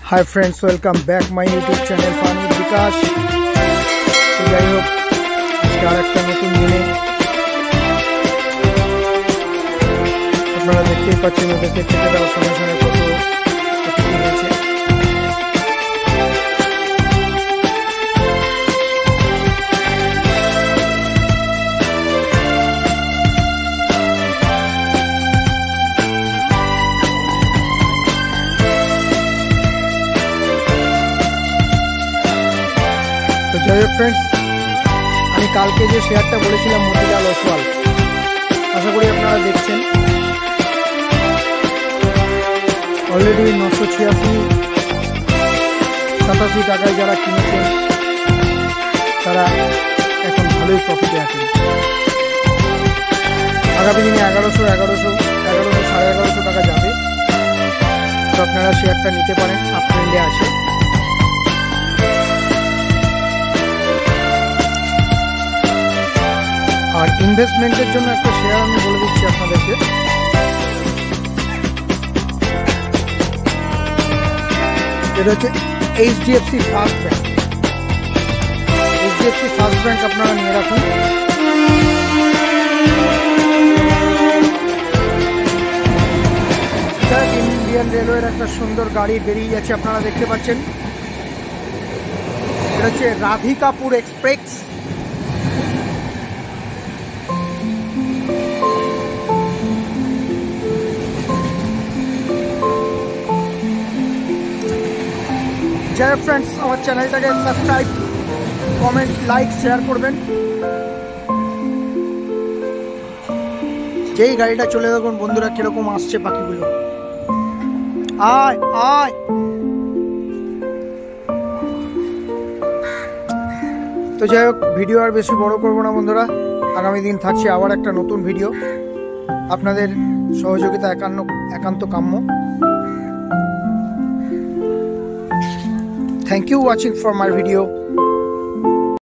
Hi friends, welcome back my YouTube channel Fun with Bikash। তো যাই হোক আজকে আরেকটা নতুন দিনে আপনারা দেখতেই পাচ্ছেন ওদেরকে খেতে দেওয়ার সঙ্গে সঙ্গে কত কিছু হয়েছে। যাই হোক ফ্রেন্ডস, আমি কালকে যে শেয়ারটা বলেছিলাম মতিলাল ওসওয়াল, আশা করি আপনারা দেখছেন। অলরেডি 986-87 টাকায় যারা কিনেছেন তারা এখন ভালোই প্রফিটে আছেন। আগামী দিনে 1100-1150 টাকা যাবে, তো আপনারা শেয়ারটা নিতে পারেন, আপ ট্রেন্ডে আছে। আর ইনভেস্টমেন্টের জন্য একটা শেয়ার আমি বলে দিচ্ছি আপনাদেরকে। এটা হচ্ছে HDFC first bank. HDFC first bank আপনারা নিয়ে রাখুন। ইন্ডিয়ান রেলওয়ের একটা সুন্দর গাড়ি বেরিয়ে যাচ্ছে, আপনারা দেখতে পাচ্ছেন। এটা হচ্ছে রাধিকাপুর এক্সপ্রেস। যাই হোক ফ্রেন্ডস, আমার চ্যানেলটাকে সাবস্ক্রাইব, কমেন্ট, লাইক, শেয়ার করবেন। যেই গাড়িটা চলে দেখুন বন্ধুরা কিরকম আসছে পাখিগুলো। আয় আয়। তো যাই হোক, ভিডিও আর বেশি বড় করবো না বন্ধুরা। আগামী দিন থাকছে আবার একটা নতুন ভিডিও। আপনাদের সহযোগিতা একান্ত কাম্য। Thank you watching for my video.